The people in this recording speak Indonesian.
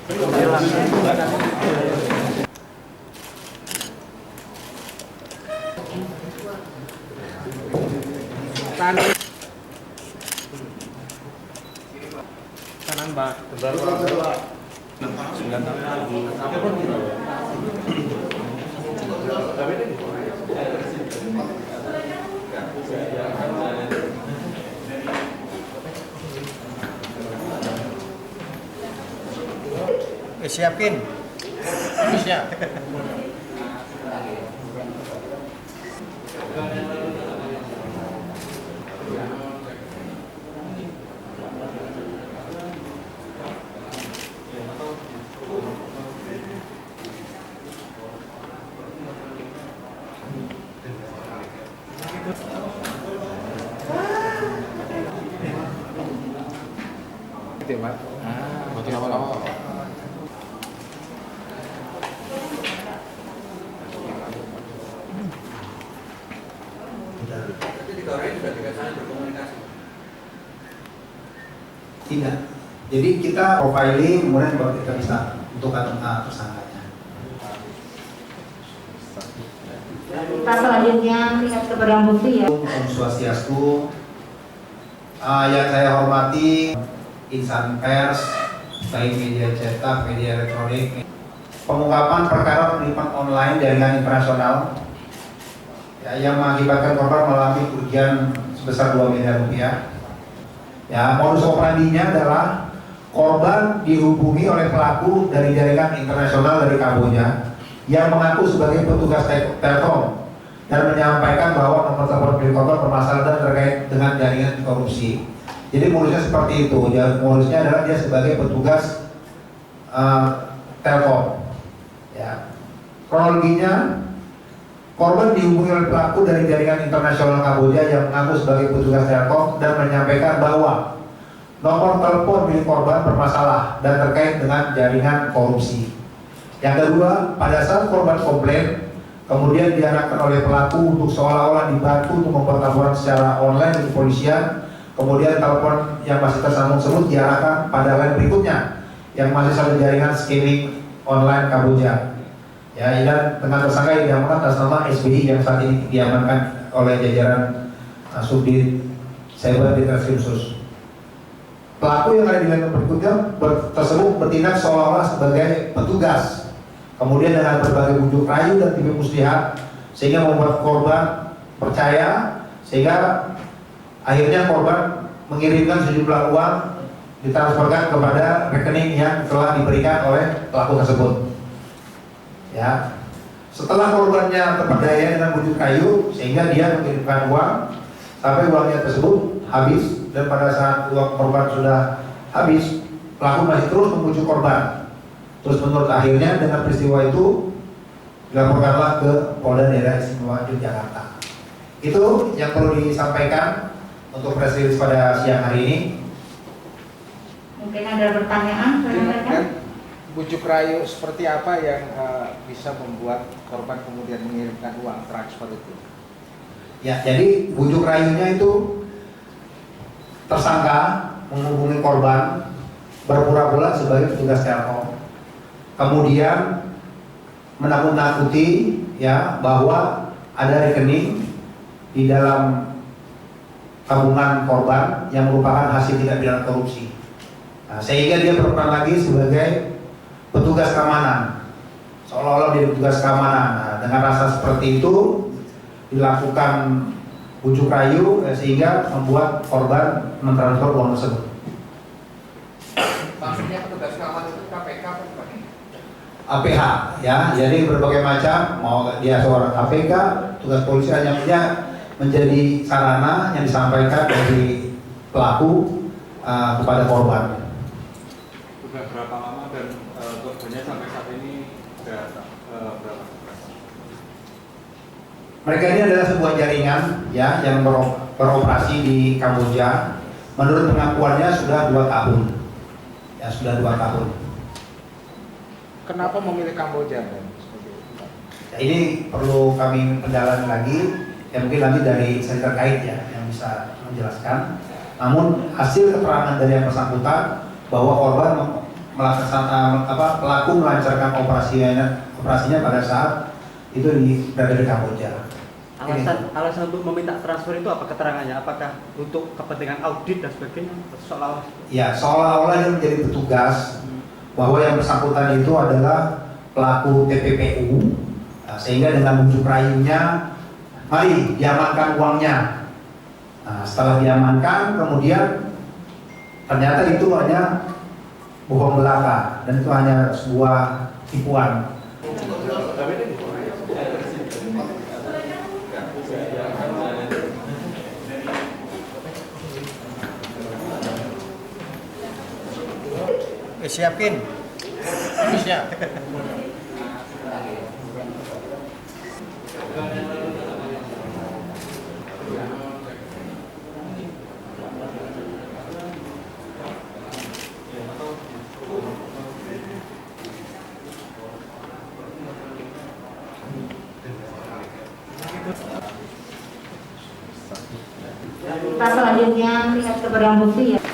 Kanan Mbak. Siapin. Siap. Gitu ya, Pak. Berarti awal-awal. Tidak. Jadi kita profiling, kemudian baru kita bisa tentukan tersangkanya. Kita selanjutnya lihat ke barang bukti ya. Om Swastiastu, yang saya hormati insan pers, baik media cetak, media elektronik, pengungkapan perkara penipuan online jaringan internasional ya, yang mengakibatkan korban mengalami kerugian sebesar 2 miliar rupiah. Ya, modus operandinya adalah korban dihubungi oleh pelaku dari jaringan internasional dari Kamboja yang mengaku sebagai petugas Telkom dan menyampaikan bahwa nomor telepon milik korban bermasalah dan terkait dengan jaringan korupsi. Jadi modusnya seperti itu. Modusnya adalah dia sebagai petugas Telkom. Ya. Kronologinya, korban dihubungi oleh pelaku dari jaringan internasional Kamboja yang mengaku sebagai petugas Telkom dan menyampaikan bahwa nomor telepon milik korban bermasalah dan terkait dengan jaringan korupsi. Yang kedua, pada saat korban komplain, kemudian diarahkan oleh pelaku untuk seolah-olah dibantu untuk membuat laporan secara online di kepolisian. Kemudian telepon yang masih tersambung tersebut diarahkan pada line berikutnya yang masih satu jaringan skimming online Kamboja. Ya, dan dengan tersangka yang diamankan atas nama SBI yang saat ini diamankan oleh jajaran Subdit Cyber Deteksi Khusus. Pelaku yang ada di line berikutnya tersebut bertindak seolah-olah sebagai petugas, kemudian dengan berbagai bujuk rayu dan tipu muslihat sehingga membuat korban percaya, sehingga akhirnya korban mengirimkan sejumlah uang ditransferkan kepada rekening yang telah diberikan oleh pelaku tersebut. Ya, setelah korbannya terperdaya dengan bujuk rayu, sehingga dia mengirimkan uang sampai uangnya tersebut habis, dan pada saat uang korban sudah habis, pelaku masih terus membujuk korban. Terus menurut akhirnya dengan peristiwa itu dilaporkanlah ke Polda Daerah Istimewa Yogyakarta. Itu yang perlu disampaikan untuk press release pada siang hari ini. Mungkin ada pertanyaan, rekan-rekan? Bujuk rayu seperti apa yang bisa membuat korban kemudian mengirimkan uang transfer itu? Ya, jadi bujuk rayunya itu tersangka menghubungi korban berpura-pura sebagai petugas Telkom, kemudian menakut-nakuti ya bahwa ada rekening di dalam tabungan korban yang merupakan hasil tindak pidana korupsi. Nah, sehingga dia berperan lagi sebagai petugas keamanan, seolah-olah dia petugas keamanan. Nah, dengan rasa seperti itu dilakukan bujuk rayu sehingga membuat korban mentransfer uang tersebut. Maksudnya petugas keamanan itu KPK apa bukan? APH ya, jadi berbagai macam, mau dia seorang APK, tugas polisi hanya menjadi sarana yang disampaikan dari pelaku kepada korban. Sudah berapa lama dan korbannya sampai saat ini sudah berapa? Mereka ini adalah sebuah jaringan ya yang beroperasi di Kamboja. Menurut pengakuannya sudah 2 tahun. Ya, sudah 2 tahun. Kenapa memilih Kamboja? Ya, ini perlu kami pendalami lagi. Ya, mungkin nanti dari instansi terkait ya yang bisa menjelaskan. Namun hasil keterangan dari yang bersangkutan bahwa korban pelaku melancarkan operasinya pada saat itu berada di Kamboja. Alasan untuk meminta transfer itu apa keterangannya? Apakah untuk kepentingan audit dan sebagainya? Seolah-olah. Ya, seolah-olah dia menjadi petugas bahwa yang bersangkutan itu adalah pelaku TPPU, sehingga dengan bujuk rayunya, mari diamankan uangnya. Nah, setelah diamankan, kemudian ternyata itu hanya bohong belaka dan itu hanya sebuah tipuan. Siapin. Siap. Kita selanjutnya lihat ke barang bukti ya.